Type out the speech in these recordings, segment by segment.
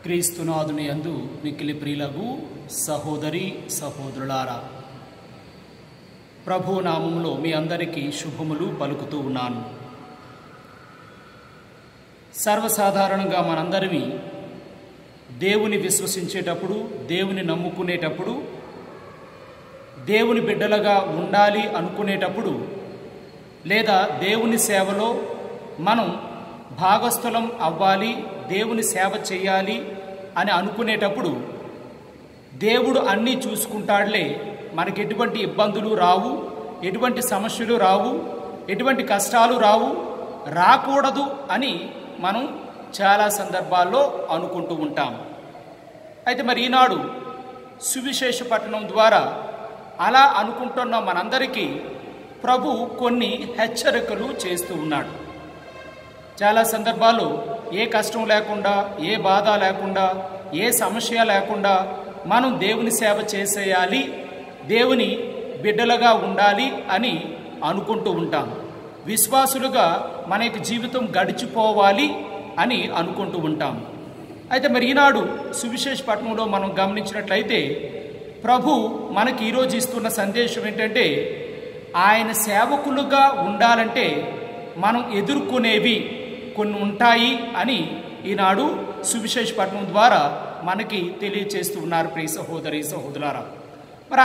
క్రీస్తునాథుని యందు మిక్కిలి ప్రియులకు సహోదరి సహోదరులారా, ప్రభు నామములో మీ అందరికీ శుభములు పలుకుతూ ఉన్నాను. సర్వసాధారణంగా మనందరినీ దేవుని విశ్వసించేటప్పుడు, దేవుని నమ్ముకునేటప్పుడు, దేవుని బిడ్డలుగా ఉండాలి అనుకునేటప్పుడు, లేదా దేవుని సేవలో మనం భాగస్థులం అవ్వాలి, దేవుని సేవ చేయాలి అని అనుకునేటప్పుడు దేవుడు అన్నీ చూసుకుంటాడులే, మనకి ఎటువంటి ఇబ్బందులు రావు, ఎటువంటి సమస్యలు రావు, ఎటువంటి కష్టాలు రావు, రాకూడదు అని మనం చాలా సందర్భాల్లో అనుకుంటూ ఉంటాం. అయితే మరి ఈనాడు సువిశేష పట్టణం ద్వారా అలా అనుకుంటున్న మనందరికీ ప్రభు కొన్ని హెచ్చరికలు చేస్తూ ఉన్నాడు. చాలా సందర్భాల్లో ఏ కష్టం లేకుండా, ఏ బాధ లేకుండా, ఏ సమస్య లేకుండా మనం దేవుని సేవ చేసేయాలి, దేవుని బిడ్డలుగా ఉండాలి అని అనుకుంటూ ఉంటాం. విశ్వాసులుగా మన యొక్క జీవితం గడిచిపోవాలి అని అనుకుంటూ ఉంటాం. అయితే మరి ఈనాడు సువిశేష పట్టణంలో మనం గమనించినట్లయితే ప్రభు మనకి ఈరోజు ఇస్తున్న సందేశం ఏంటంటే, ఆయన సేవకులుగా ఉండాలంటే మనం ఎదుర్కొనేవి కొన్ని ఉంటాయి అని ఈనాడు సువిశేష పట్టణం ద్వారా మనకి తెలియచేస్తూ ఉన్నారు. ప్రియ సహోదరి సహోదరులారా, మరి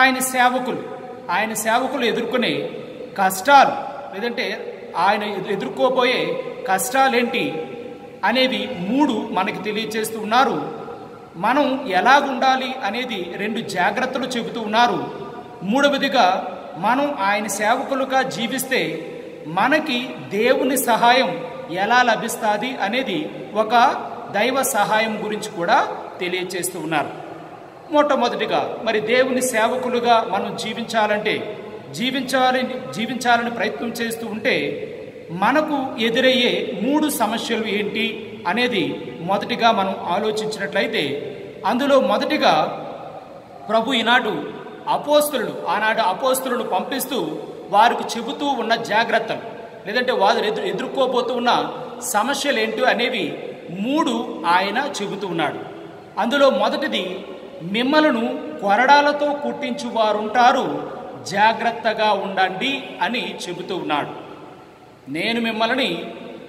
ఆయన సేవకులు ఎదుర్కొనే కష్టాలు, లేదంటే ఆయన ఎదుర్కోబోయే కష్టాలేంటి అనేవి 3 మనకి తెలియచేస్తూ ఉన్నారు. మనం ఎలాగుండాలి అనేది 2 జాగ్రత్తలు చెబుతూ ఉన్నారు. 3వదిగా మనం ఆయన సేవకులుగా జీవిస్తే మనకి దేవుని సహాయం ఎలా లభిస్తుంది అనేది ఒక దైవ సహాయం గురించి కూడా తెలియచేస్తూ ఉన్నారు. మొట్టమొదటిగా మరి దేవుని సేవకులుగా మనం జీవించాలని ప్రయత్నం చేస్తూ ఉంటే మనకు ఎదురయ్యే 3 సమస్యలు ఏంటి అనేది మొదటిగా మనం ఆలోచించినట్లయితే, అందులో మొదటిగా ప్రభు ఆనాడు అపోస్తలులను పంపిస్తూ వారికి చెబుతూ ఉన్న జాగ్రత్తలు, లేదంటే వారు ఎదుర్కోబోతూ ఉన్న సమస్యలు ఏంటి అనేవి 3 ఆయన చెబుతూ ఉన్నాడు. అందులో మొదటిది, మిమ్మలను కొరడాలతో కుట్టించు వారుంటారు, జాగ్రత్తగా ఉండండి అని చెబుతూ ఉన్నాడు. నేను మిమ్మల్ని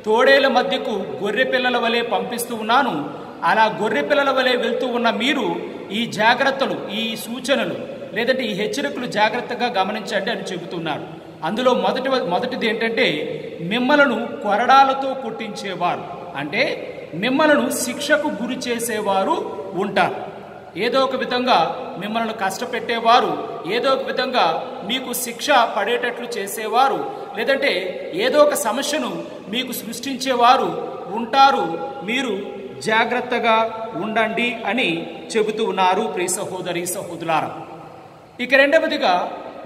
తోడేల మధ్యకు గొర్రె పిల్లల వలె పంపిస్తూ ఉన్నాను, అలా గొర్రె పిల్లల వలె వెళ్తూ ఉన్న మీరు ఈ జాగ్రత్తలు, ఈ సూచనలు, లేదంటే ఈ హెచ్చరికలు జాగ్రత్తగా గమనించండి అని చెబుతున్నాడు. అందులో మొదటిది ఏంటంటే, మిమ్మలను కొరడాలతో కొట్టించేవారు, అంటే మిమ్మలను శిక్షకు గురి చేసేవారు ఉంటారు. ఏదో ఒక విధంగా మిమ్మల్ని కష్టపెట్టేవారు, ఏదో ఒక విధంగా మీకు శిక్ష పడేటట్లు చేసేవారు, లేదంటే ఏదో ఒక సమస్యను మీకు సృష్టించేవారు ఉంటారు. మీరు జాగ్రత్తగా ఉండండి అని చెబుతూ ఉన్నారు. ప్రియ సహోదరి సహోదరులారా, ఇక 2వదిగా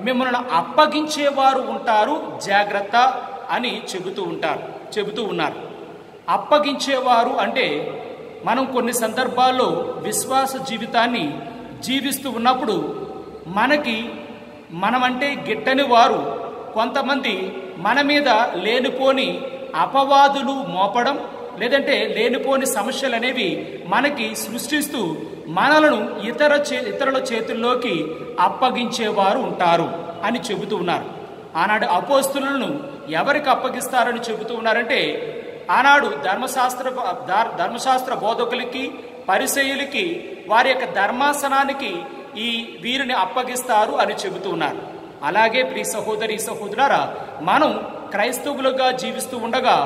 మిమ్మల్ని అప్పగించేవారు ఉంటారు, జాగ్రత్త అని చెబుతూ ఉన్నారు. అప్పగించేవారు అంటే మనం కొన్ని సందర్భాల్లో విశ్వాస జీవితాన్ని జీవిస్తూ ఉన్నప్పుడు మనమంటే గిట్టని వారు కొంతమంది మన మీద లేనిపోని అపవాదులు మోపడం, లేదంటే లేనిపోని సమస్యలు అనేవి మనకి సృష్టిస్తూ మనలను ఇతరుల చేతుల్లోకి అప్పగించేవారు ఉంటారు అని చెబుతూ ఉన్నారు. ఆనాడు అపోస్తలులను ఎవరికి అప్పగిస్తారని చెబుతూ ఉన్నారంటే, ఆనాడు ధర్మశాస్త్ర బోధకులకి, పరిసయ్యులకి, వారి యొక్క ధర్మాసనానికి వీరిని అప్పగిస్తారు అని చెబుతూ ఉన్నారు. అలాగే ప్రియ సహోదరి సహోదరులారా, మనం క్రైస్తవులుగా జీవిస్తూ ఉండగా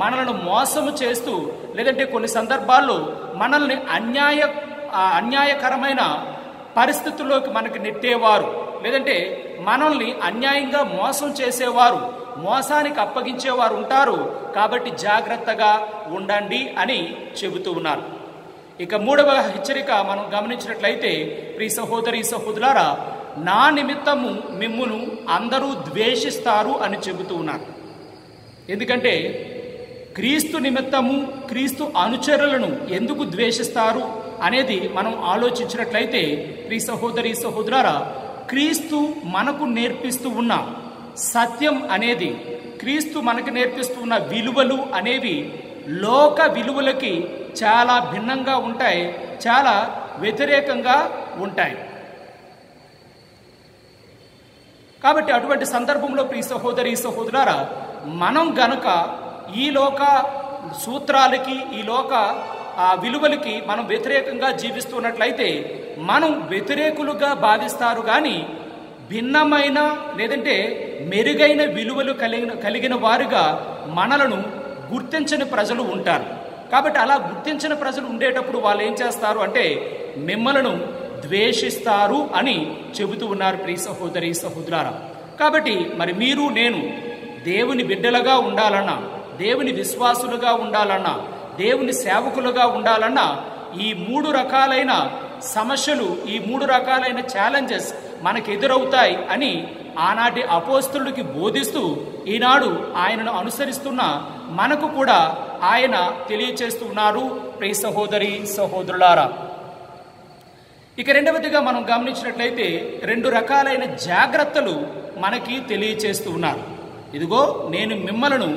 మనల్ని మోసము చేస్తూ, లేదంటే కొన్ని సందర్భాల్లో మనల్ని అన్యాయకరమైన పరిస్థితుల్లోకి మనకి నెట్టేవారు, లేదంటే మనల్ని అన్యాయంగా మోసం చేసేవారు, మోసానికి అప్పగించేవారు ఉంటారు. కాబట్టి జాగ్రత్తగా ఉండండి అని చెబుతూ ఉన్నారు. ఇక 3వ హెచ్చరిక మనం గమనించినట్లయితే, ప్రియ సహోదరి సహోదరులారా, నా నిమిత్తము మిమ్మును అందరూ ద్వేషిస్తారు అని చెబుతూ ఉన్నారు. ఎందుకంటే క్రీస్తు నిమిత్తము, క్రీస్తు అనుచరులను ఎందుకు ద్వేషిస్తారు అనేది మనం ఆలోచించినట్లయితే, ప్రియ సహోదరి సహోదరులారా, క్రీస్తు మనకు నేర్పిస్తూ ఉన్న సత్యం అనేది, క్రీస్తు మనకు నేర్పిస్తూ ఉన్న విలువలు అనేవి లోక విలువలకి చాలా భిన్నంగా ఉంటాయి, చాలా వ్యతిరేకంగా ఉంటాయి. కాబట్టి అటువంటి సందర్భంలో ప్రియ సహోదరి సహోదరులారా, మనం గనక ఈ లోక సూత్రాలకి, ఈ లోక విలువలకి మనం వ్యతిరేకంగా జీవిస్తున్నట్లయితే మనం వ్యతిరేకులుగా భావిస్తారు. కానీ భిన్నమైన లేదంటే మెరుగైన విలువలు కలిగిన వారుగా మనలను గుర్తించని ప్రజలు ఉంటారు. కాబట్టి అలా గుర్తించిన ప్రజలు ఉండేటప్పుడు వాళ్ళు ఏం చేస్తారు అంటే మిమ్మలను ద్వేషిస్తారు అని చెబుతూ ఉన్నారు ప్రియ సహోదరి సహోదరులారా. కాబట్టి మరి మీరు నేను దేవుని బిడ్డలుగా ఉండాలన్నా, దేవుని విశ్వాసులుగా ఉండాలన్నా, దేవుని సేవకులుగా ఉండాలన్నా ఈ 3 రకాలైన సమస్యలు, ఈ 3 రకాలైన ఛాలెంజెస్ మనకు ఎదురవుతాయి అని ఆనాటి అపోస్తలుడికి బోధిస్తూ ఈనాడు ఆయనను అనుసరిస్తున్న మనకు కూడా ఆయన తెలియచేస్తున్నారు ప్రియ సహోదరి సహోదరులారా. ఇక రెండవదిగా మనం గమనించినట్లయితే 2 రకాలైన జాగ్రత్తలు మనకి తెలియచేస్తూ ఉన్నారు. ఇదిగో నేను మిమ్మలను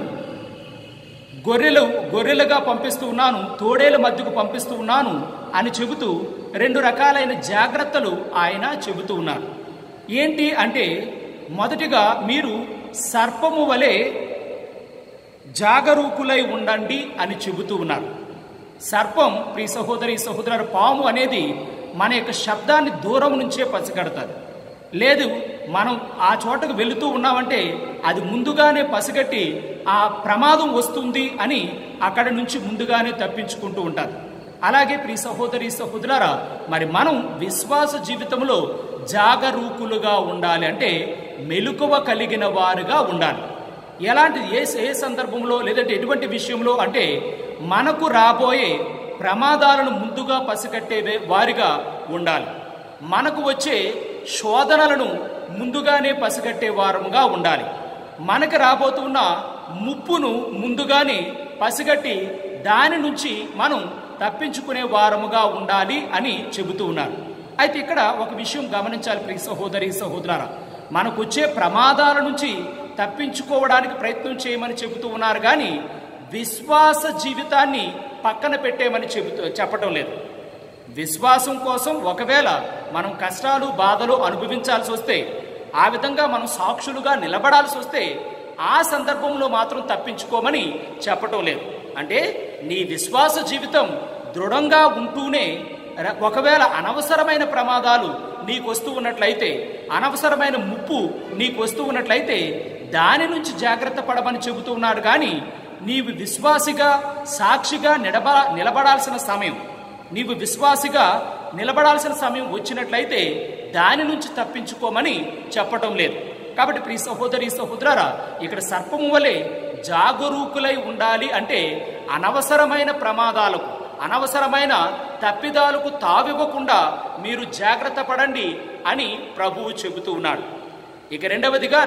గొర్రెలుగా పంపిస్తూ ఉన్నాను, తోడేల మధ్యకు పంపిస్తూ ఉన్నాను అని చెబుతూ 2 రకాలైన జాగ్రత్తలు ఆయన చెబుతూ ఉన్నారు. ఏంటి అంటే మొదటిగా మీరు సర్పము వలె జాగరూకులై ఉండండి అని చెబుతూ ఉన్నారు. సర్పం ప్రియ సహోదరి సహోదరు, పాము అనేది మన యొక్క శబ్దాన్ని దూరం నుంచే పసిగడతారు. లేదు మనం ఆ చోటకు వెళుతూ ఉన్నామంటే అది ముందుగానే పసిగట్టి ఆ ప్రమాదం వస్తుంది అని అక్కడి నుంచి ముందుగానే తప్పించుకుంటూ ఉంటారు. అలాగే ప్రియ సహోదరి సహోదరులారా, మరి మనం విశ్వాస జీవితంలో జాగరూకులుగా ఉండాలి అంటే మెలకువ కలిగిన వారుగా ఉండాలి. ఎలాంటి ఏ సందర్భంలో లేదంటే ఎటువంటి విషయంలో అంటే మనకు రాబోయే ప్రమాదాలను ముందుగా పసిగట్టే వారిగా ఉండాలి. మనకు వచ్చే శోధనలను ముందుగానే పసిగట్టే వారముగా ఉండాలి. మనకు రాబోతున్న ముప్పును ముందుగానే పసిగట్టి దాని నుంచి మనం తప్పించుకునే వారముగా ఉండాలి అని చెబుతూ ఉన్నారు. అయితే ఇక్కడ ఒక విషయం గమనించాలి ప్రియ సహోదరి సహోదరులారా, మనకు వచ్చే ప్రమాదాల నుంచి తప్పించుకోవడానికి ప్రయత్నం చేయమని చెబుతూ ఉన్నారు. కానీ విశ్వాస జీవితాన్ని పక్కన పెట్టేమని చెప్పటం లేదు. విశ్వాసం కోసం ఒకవేళ మనం కష్టాలు బాధలు అనుభవించాల్సి వస్తే, ఆ విధంగా మనం సాక్షులుగా నిలబడాల్సి వస్తే ఆ సందర్భంలో మాత్రం తప్పించుకోమని చెప్పటం లేదు. అంటే నీ విశ్వాస జీవితం దృఢంగా ఉంటూనే ఒకవేళ అనవసరమైన ప్రమాదాలు నీకు వస్తూ ఉన్నట్లయితే, అనవసరమైన ముప్పు నీకు వస్తూ ఉన్నట్లయితే దాని నుంచి జాగ్రత్త పడమని చెబుతూ ఉన్నారు. కానీ నీవు విశ్వాసిగా సాక్షిగా నిలబడాల్సిన సమయం, నీవు విశ్వాసిగా నిలబడాల్సిన సమయం వచ్చినట్లయితే దాని నుంచి తప్పించుకోమని చెప్పటం లేదు. కాబట్టి ప్రియ సహోదరి సహోదరులారా, ఇక్కడ సర్పము వలె జాగరూకులై ఉండాలి అంటే అనవసరమైన ప్రమాదాలకు, అనవసరమైన తప్పిదాలకు తావివ్వకుండా మీరు జాగ్రత్త పడండి అని ప్రభువు చెబుతూ ఉన్నాడు. ఇక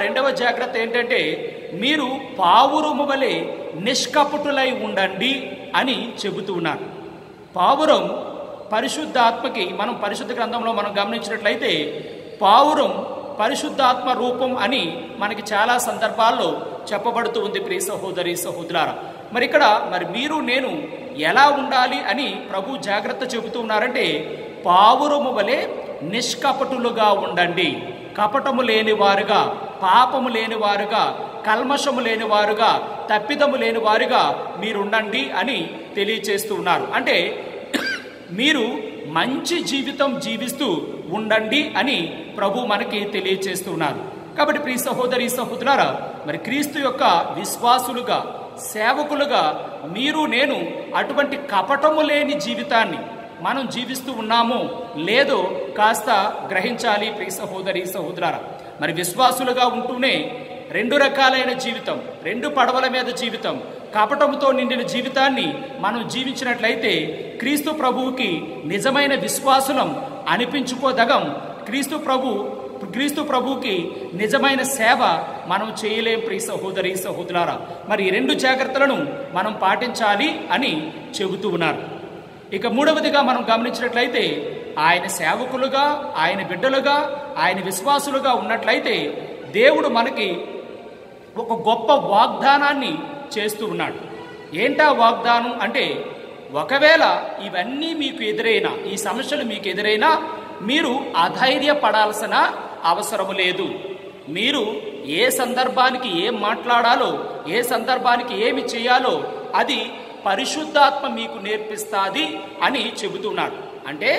రెండవ జాగ్రత్త ఏంటంటే మీరు పావురము వలె నిష్కపటులై ఉండండి అని చెబుతూ ఉన్నారు. పావురం పరిశుద్ధాత్మకి, మనం పరిశుద్ధ గ్రంథంలో మనం గమనించినట్లయితే పావురం పరిశుద్ధాత్మ రూపం అని మనకి చాలా సందర్భాల్లో చెప్పబడుతూ ఉంది ప్రియ సహోదరి సహోదరులారా. మరి ఇక్కడ మరి మీరు నేను ఎలా ఉండాలి అని ప్రభు జాగ్రత్త చెబుతూ ఉన్నారంటే పావురము వలె నిష్కపటులుగా ఉండండి, కపటము లేని వారుగా, పాపము లేని వారుగా, కల్మషము లేని వారుగా, తప్పిదము లేని వారుగా మీరుండండి అని తెలియచేస్తూ ఉన్నారు. అంటే మీరు మంచి జీవితం జీవిస్తూ ఉండండి అని ప్రభు మనకి తెలియచేస్తున్నారు. కాబట్టి ప్రియ సహోదరి సహోదరులారా, మరి క్రీస్తు యొక్క విశ్వాసులుగా సేవకులుగా మీరు నేను అటువంటి కపటము లేని జీవితాన్ని మనం జీవిస్తూ ఉన్నామో లేదో కాస్త గ్రహించాలి ప్రియ సహోదరి సహోదరులారా. మరి విశ్వాసులుగా ఉంటూనే 2 రకాలైన జీవితం, 2 పడవల మీద జీవితం, కపటముతో నిండిన జీవితాన్ని మనం జీవించినట్లయితే క్రీస్తు ప్రభువుకి నిజమైన విశ్వాసులం అనిపించుకోదగం. క్రీస్తు ప్రభువుకి నిజమైన సేవ మనం చేయలేం ప్రియ సహోదరి సహోదరులారా. మరి ఈ 2 జాగ్రత్తలను మనం పాటించాలి అని చెబుతూ ఉన్నారు. ఇక మూడవదిగా మనం గమనించినట్లయితే ఆయన సేవకులుగా, ఆయన బిడ్డలుగా, ఆయన విశ్వాసులుగా ఉన్నట్లయితే దేవుడు మనకి ఒక గొప్ప వాగ్దానాన్ని చేస్తూ ఉన్నాడు. ఏంటా వాగ్దానం అంటే, ఒకవేళ ఇవన్నీ మీకు ఎదురైనా, ఈ సమస్యలు మీకు ఎదురైనా మీరు అధైర్యపడాల్సిన అవసరము లేదు. మీరు ఏ సందర్భానికి ఏం మాట్లాడాలో, ఏ సందర్భానికి ఏమి చేయాలో అది పరిశుద్ధాత్మ మీకు నేర్పిస్తుంది అని చెబుతున్నాడు. అంటే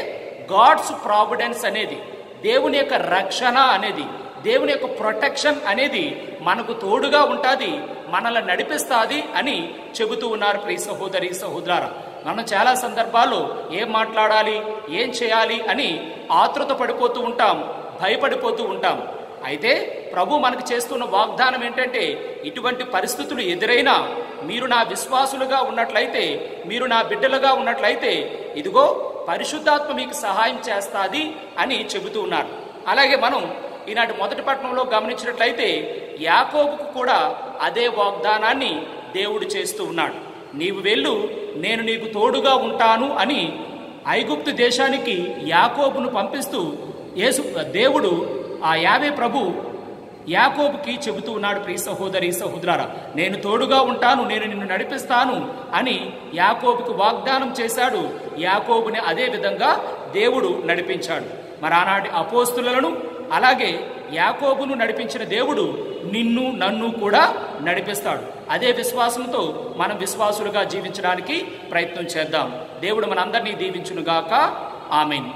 గాడ్స్ ప్రావిడెన్స్ అనేది, దేవుని యొక్క రక్షణ అనేది, దేవుని యొక్క ప్రొటెక్షన్ అనేది మనకు తోడుగా ఉంటుంది, మనల్ని నడిపిస్తుంది అని చెబుతూ ఉన్నారు. ప్రియ సహోదరి సహోదరులారా, మనం చాలా సందర్భాల్లో ఏం మాట్లాడాలి, ఏం చేయాలి అని ఆతృత పడిపోతూ ఉంటాం, భయపడిపోతూ ఉంటాం. అయితే ప్రభు మనకు చేస్తున్న వాగ్దానం ఏంటంటే, ఇటువంటి పరిస్థితులు ఎదురైనా మీరు నా విశ్వాసులుగా ఉన్నట్లయితే, మీరు నా బిడ్డలుగా ఉన్నట్లయితే, ఇదిగో పరిశుద్ధాత్మ మీకు సహాయం చేస్తుంది అని చెబుతూ ఉన్నారు. అలాగే మనం ఈనాటి మొదటి పట్టణంలో గమనించినట్లయితే యాకోబుకు కూడా అదే వాగ్దానాన్ని దేవుడు చేస్తూ ఉన్నాడు. నీవు వెళ్ళు, నేను నీకు తోడుగా ఉంటాను అని ఐగుప్తు దేశానికి యాకోబును పంపిస్తూ దేవుడు ఆ యావే ప్రభు యాకోబుకి చెబుతూ ఉన్నాడు. ప్రియ సహోదరి సహోదరులారా, నేను తోడుగా ఉంటాను, నేను నిన్ను నడిపిస్తాను అని యాకోబుకు వాగ్దానం చేశాడు. యాకోబుని అదే విధంగా దేవుడు నడిపించాడు. మరి ఆనాటి అపోస్తులను అలాగే యాకోబును నడిపించిన దేవుడు నిన్ను నన్ను కూడా నడిపిస్తాడు. అదే విశ్వాసంతో మనం విశ్వాసులుగా జీవించడానికి ప్రయత్నం చేద్దాం. దేవుడు మనందరినీ దీవించునుగాక. ఆమేన్.